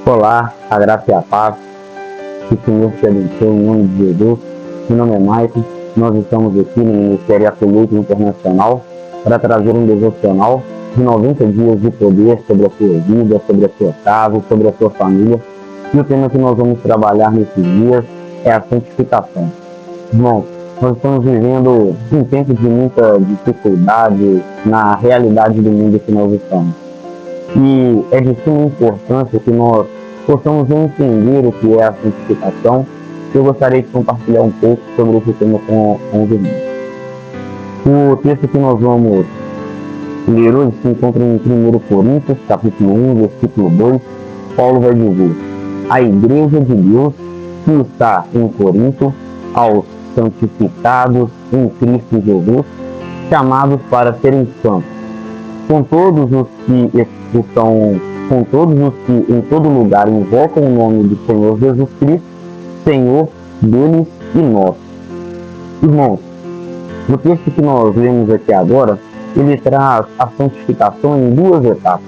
Olá, a graça e a paz, que o Senhor te abençoe em nome de Jesus. Meu nome é Maicon, nós estamos aqui no Ministério Absoluto Internacional para trazer um devocional de 90 dias de poder sobre a sua vida, sobre a sua casa, sobre a sua família. E o tema que nós vamos trabalhar nesses dias é a santificação. Irmãos, nós estamos vivendo um tempo de muita dificuldade na realidade do mundo que nós estamos. E é de suma importância que nós possamos entender o que é a santificação. Eu gostaria de compartilhar um pouco sobre esse tema com os irmãos. O texto que nós vamos ler hoje se encontra em 1 Coríntios, capítulo 1, versículo 2. Paulo vai dizer: a igreja de Deus que está em Corinto, aos santificados em Cristo Jesus, chamados para serem santos, com todos os que em todo lugar invocam o nome do Senhor Jesus Cristo, Senhor deles e nosso. Irmãos, o texto que nós lemos aqui agora, ele traz a santificação em duas etapas.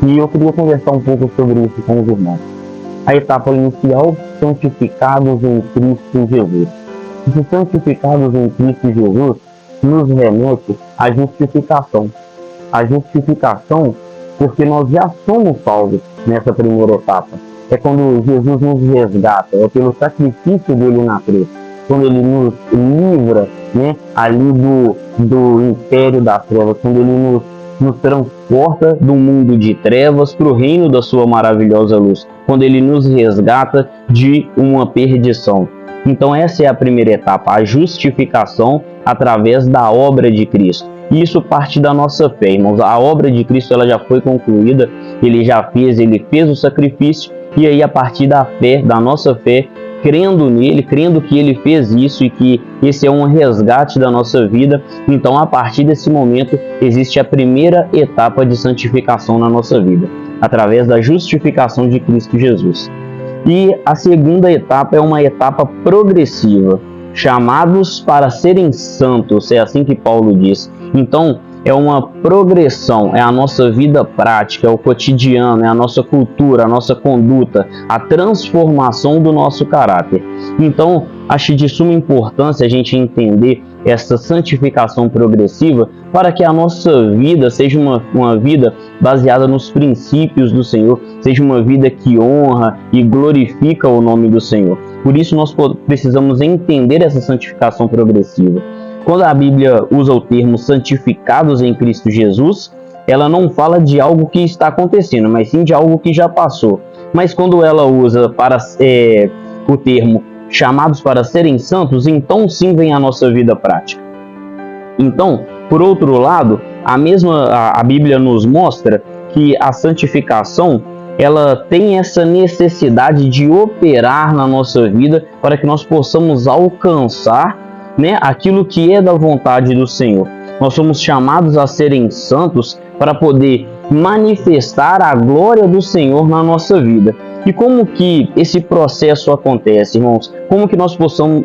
E eu queria conversar um pouco sobre isso com os irmãos. A etapa inicial, santificados em Cristo Jesus. Esses santificados em Cristo Jesus nos remete à justificação. A justificação, porque nós já somos salvos nessa primeira etapa. É quando Jesus nos resgata, é pelo sacrifício dele na cruz, quando ele nos livra, ali do império das trevas, quando ele nos transporta do mundo de trevas para o reino da sua maravilhosa luz, quando ele nos resgata de uma perdição. Então essa é a primeira etapa, a justificação através da obra de Cristo. E isso parte da nossa fé, irmãos. A obra de Cristo ela já foi concluída, ele fez o sacrifício, e aí a partir da fé, da nossa fé, crendo nele, crendo que ele fez isso e que esse é um resgate da nossa vida, então a partir desse momento existe a primeira etapa de santificação na nossa vida, através da justificação de Cristo Jesus. E a segunda etapa é uma etapa progressiva, chamados para serem santos, é assim que Paulo diz. Então, é uma progressão, é a nossa vida prática, é o cotidiano, é a nossa cultura, a nossa conduta, a transformação do nosso caráter. Então, acho de suma importância a gente entender essa santificação progressiva para que a nossa vida seja uma vida baseada nos princípios do Senhor, seja uma vida que honra e glorifica o nome do Senhor. Por isso nós precisamos entender essa santificação progressiva. Quando a Bíblia usa o termo santificados em Cristo Jesus, ela não fala de algo que está acontecendo, mas sim de algo que já passou. Mas quando ela usa o termo chamados para serem santos, então sim vem a nossa vida prática. Então, por outro lado, a Bíblia nos mostra que a santificação ela tem essa necessidade de operar na nossa vida para que nós possamos alcançar aquilo que é da vontade do Senhor. Nós somos chamados a serem santos para poder manifestar a glória do Senhor na nossa vida. E como que esse processo acontece, irmãos? Como que nós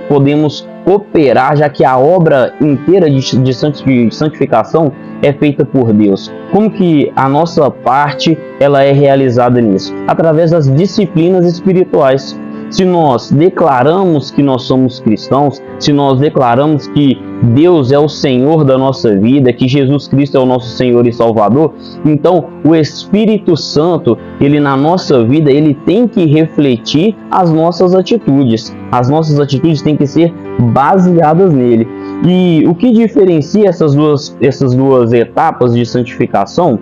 podemos operar, já que a obra inteira de santificação é feita por Deus? Como que a nossa parte ela é realizada nisso? Através das disciplinas espirituais. Se nós declaramos que nós somos cristãos, se nós declaramos que Deus é o Senhor da nossa vida, que Jesus Cristo é o nosso Senhor e Salvador, então o Espírito Santo, ele na nossa vida, ele tem que refletir as nossas atitudes. As nossas atitudes têm que ser baseadas nele. E o que diferencia essas duas etapas de santificação,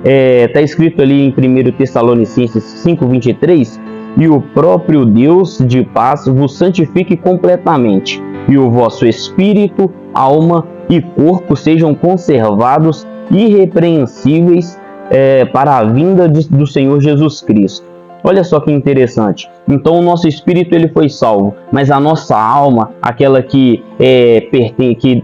está escrito ali em 1 Tessalonicenses 5:23, e o próprio Deus de paz vos santifique completamente, e o vosso espírito, alma e corpo sejam conservados irrepreensíveis para a vinda do Senhor Jesus Cristo. Olha só que interessante. Então o nosso espírito ele foi salvo, mas a nossa alma, aquela que é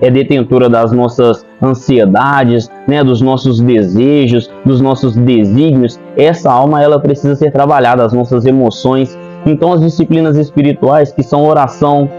detentora das nossas ansiedades, dos nossos desejos, dos nossos desígnios, essa alma ela precisa ser trabalhada, as nossas emoções. Então as disciplinas espirituais, que são oração,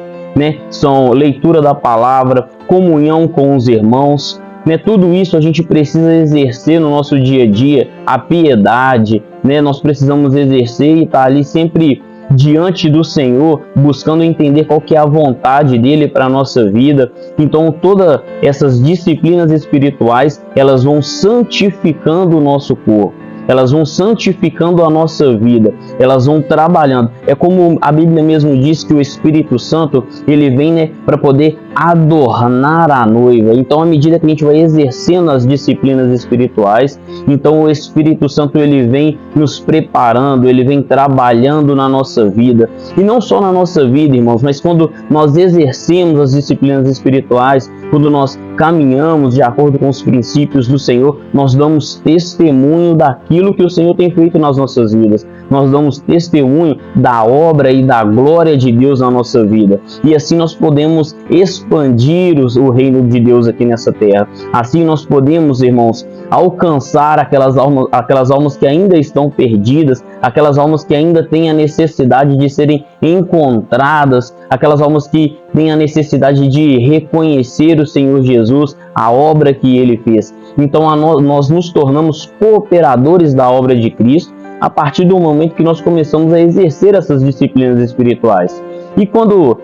são leitura da palavra, comunhão com os irmãos, Tudo isso a gente precisa exercer no nosso dia a dia, a piedade, né, nós precisamos exercer e estar ali sempre diante do Senhor, buscando entender qual que é a vontade dele para a nossa vida. Então todas essas disciplinas espirituais, elas vão santificando o nosso corpo, elas vão santificando a nossa vida, elas vão trabalhando. É como a Bíblia mesmo diz que o Espírito Santo, ele vem, né, para poder adornar a noiva. Então, à medida que a gente vai exercendo as disciplinas espirituais, então o Espírito Santo, ele vem nos preparando, ele vem trabalhando na nossa vida. E não só na nossa vida, irmãos, mas quando nós exercemos as disciplinas espirituais, quando nós caminhamos de acordo com os princípios do Senhor, nós damos testemunho daquilo que o Senhor tem feito nas nossas vidas. Nós damos testemunho da obra e da glória de Deus na nossa vida. E assim nós podemos expandir o reino de Deus aqui nessa terra. Assim nós podemos, irmãos, alcançar aquelas almas que ainda estão perdidas, aquelas almas que ainda têm a necessidade de serem encontradas, aquelas almas que têm a necessidade de reconhecer o Senhor Jesus, a obra que Ele fez. Então nós nos tornamos cooperadores da obra de Cristo a partir do momento que nós começamos a exercer essas disciplinas espirituais. E quando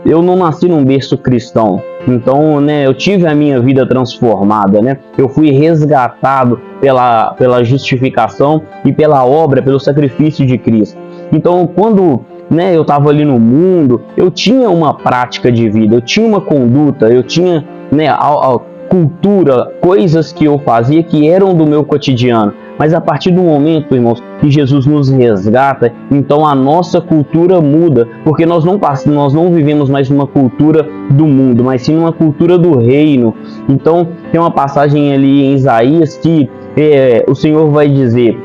eu não nasci num berço cristão, então, né, eu tive a minha vida transformada, né? Eu fui resgatado pela justificação e pela obra, pelo sacrifício de Cristo. Então, quando, né, eu estava ali no mundo, eu tinha uma prática de vida, eu tinha uma conduta, eu tinha, né, a cultura, coisas que eu fazia que eram do meu cotidiano. Mas a partir do momento, irmãos, que Jesus nos resgata, então a nossa cultura muda, porque nós não vivemos mais numa cultura do mundo, mas sim numa cultura do reino. Então tem uma passagem ali em Isaías que o Senhor vai dizer,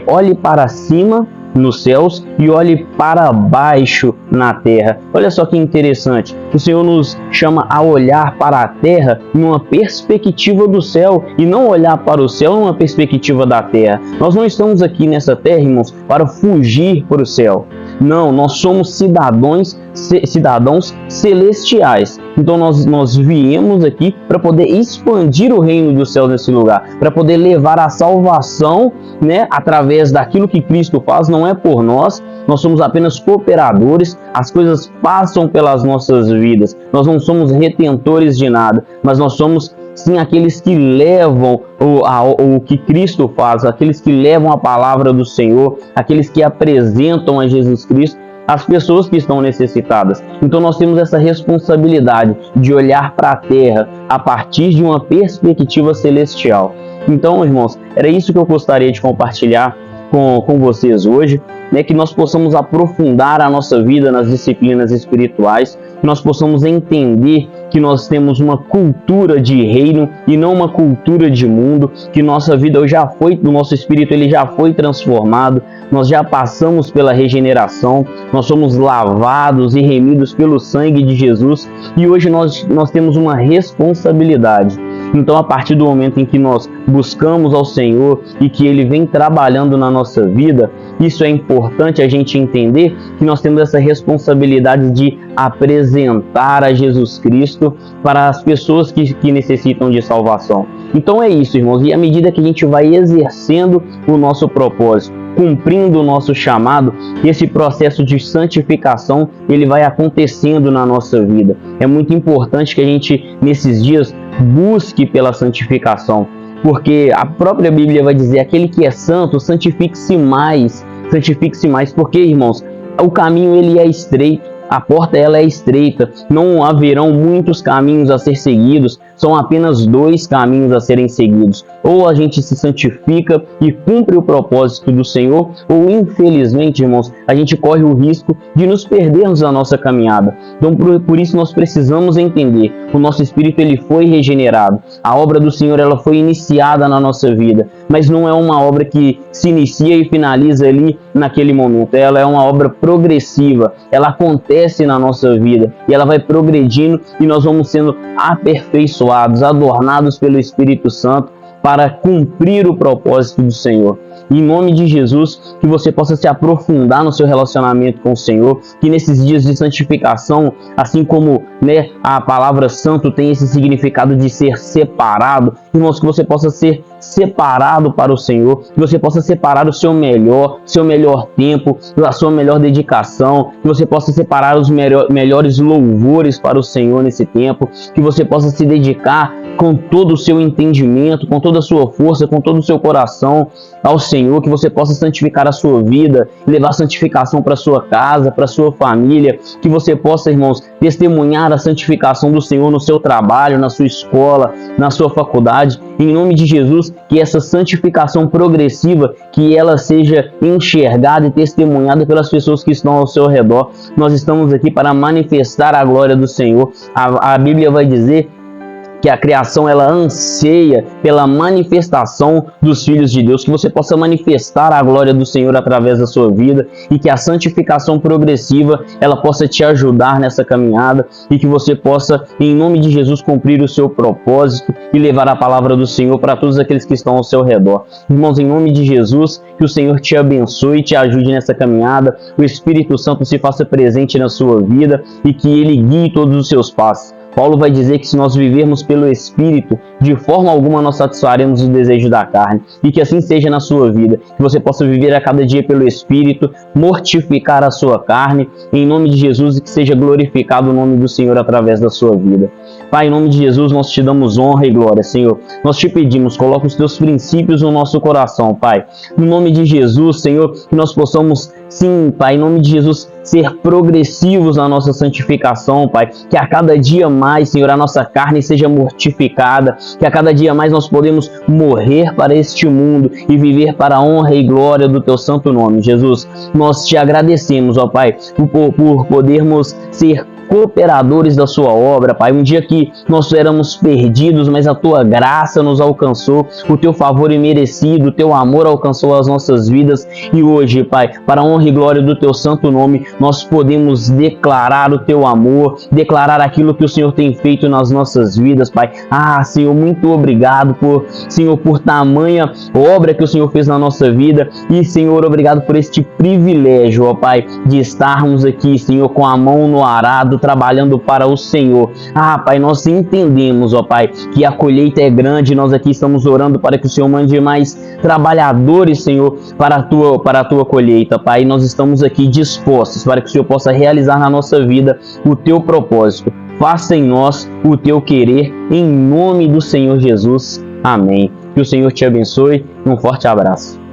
olhe para cima nos céus e olhe para baixo na terra. Olha só que interessante, o Senhor nos chama a olhar para a terra numa perspectiva do céu e não olhar para o céu numa perspectiva da terra. Nós não estamos aqui nessa terra, irmãos, para fugir para o céu. Não, nós somos cidadãos celestiais. Então nós viemos aqui para poder expandir o reino do céu nesse lugar, para poder levar a salvação, né, através daquilo que Cristo faz. Não é por nós somos apenas cooperadores, as coisas passam pelas nossas vidas. Nós não somos retentores de nada, mas nós somos sim aqueles que levam o que Cristo faz, aqueles que levam a palavra do Senhor, aqueles que apresentam a Jesus Cristo às pessoas que estão necessitadas. Então nós temos essa responsabilidade de olhar para a terra a partir de uma perspectiva celestial. Então, irmãos, era isso que eu gostaria de compartilhar com vocês hoje, né, que nós possamos aprofundar a nossa vida nas disciplinas espirituais, que nós possamos entender que nós temos uma cultura de reino e não uma cultura de mundo, que nossa vida o nosso espírito ele já foi transformado, nós já passamos pela regeneração, nós somos lavados e remidos pelo sangue de Jesus e hoje nós temos uma responsabilidade. Então, a partir do momento em que nós buscamos ao Senhor e que Ele vem trabalhando na nossa vida, isso é importante a gente entender que nós temos essa responsabilidade de apresentar a Jesus Cristo para as pessoas que necessitam de salvação. Então é isso, irmãos, e à medida que a gente vai exercendo o nosso propósito, cumprindo o nosso chamado, esse processo de santificação, ele vai acontecendo na nossa vida. É muito importante que a gente, nesses dias, busque pela santificação, porque a própria Bíblia vai dizer, aquele que é santo, santifique-se mais, porque, irmãos, o caminho ele é estreito, a porta ela é estreita, não haverão muitos caminhos a ser seguidos, são apenas 2 caminhos a serem seguidos. Ou a gente se santifica e cumpre o propósito do Senhor, ou infelizmente, irmãos, a gente corre o risco de nos perdermos na nossa caminhada. Então, por isso nós precisamos entender, o nosso espírito ele foi regenerado, a obra do Senhor ela foi iniciada na nossa vida, mas não é uma obra que se inicia e finaliza ali naquele momento, ela é uma obra progressiva, ela acontece na nossa vida e ela vai progredindo e nós vamos sendo aperfeiçoados, adornados pelo Espírito Santo para cumprir o propósito do Senhor. em nome de Jesus, que você possa se aprofundar no seu relacionamento com o Senhor, que nesses dias de santificação, assim como, né, a palavra santo tem esse significado de ser separado, irmãos, que você possa ser separado para o Senhor, que você possa separar o seu melhor tempo, a sua melhor dedicação, que você possa separar os melhores louvores para o Senhor nesse tempo, que você possa se dedicar com todo o seu entendimento, com toda a sua força, com todo o seu coração ao Senhor, que você possa santificar a sua vida, levar santificação para a sua casa, para a sua família, que você possa, irmãos, testemunhar a santificação do Senhor no seu trabalho, na sua escola, na sua faculdade, em nome de Jesus, que essa santificação progressiva, que ela seja enxergada e testemunhada pelas pessoas que estão ao seu redor. Nós estamos aqui para manifestar a glória do Senhor. A Bíblia vai dizer que a criação ela anseia pela manifestação dos filhos de Deus, que você possa manifestar a glória do Senhor através da sua vida e que a santificação progressiva ela possa te ajudar nessa caminhada e que você possa, em nome de Jesus, cumprir o seu propósito e levar a palavra do Senhor para todos aqueles que estão ao seu redor. Irmãos, em nome de Jesus, que o Senhor te abençoe e te ajude nessa caminhada, o Espírito Santo se faça presente na sua vida e que Ele guie todos os seus passos. Paulo vai dizer que se nós vivermos pelo Espírito, de forma alguma nós satisfaremos o desejo da carne. E que assim seja na sua vida. Que você possa viver a cada dia pelo Espírito, mortificar a sua carne, em nome de Jesus, e que seja glorificado o nome do Senhor através da sua vida. Pai, em nome de Jesus, nós te damos honra e glória, Senhor. Nós te pedimos, coloca os teus princípios no nosso coração, Pai. No nome de Jesus, Senhor, que nós possamos, sim, Pai, em nome de Jesus, ser progressivos na nossa santificação, Pai. Que a cada dia mais, Senhor, a nossa carne seja mortificada. Que a cada dia mais nós podemos morrer para este mundo e viver para a honra e glória do teu santo nome, Jesus. Nós te agradecemos, ó Pai, por podermos ser cooperadores da sua obra, Pai. Um dia que nós éramos perdidos, mas a tua graça nos alcançou, o teu favor imerecido, o teu amor alcançou as nossas vidas e hoje, Pai, para a honra e glória do teu santo nome, nós podemos declarar o teu amor, declarar aquilo que o Senhor tem feito nas nossas vidas, Pai. Senhor, muito obrigado Senhor, por tamanha obra que o Senhor fez na nossa vida e, Senhor, obrigado por este privilégio, ó Pai, de estarmos aqui, Senhor, com a mão no arado, trabalhando para o Senhor. Pai, nós entendemos, ó Pai, que a colheita é grande, nós aqui estamos orando para que o Senhor mande mais trabalhadores, Senhor, para a tua colheita, Pai. Nós estamos aqui dispostos para que o Senhor possa realizar na nossa vida o teu propósito. Faça em nós o teu querer, em nome do Senhor Jesus. Amém. Que o Senhor te abençoe. Um forte abraço.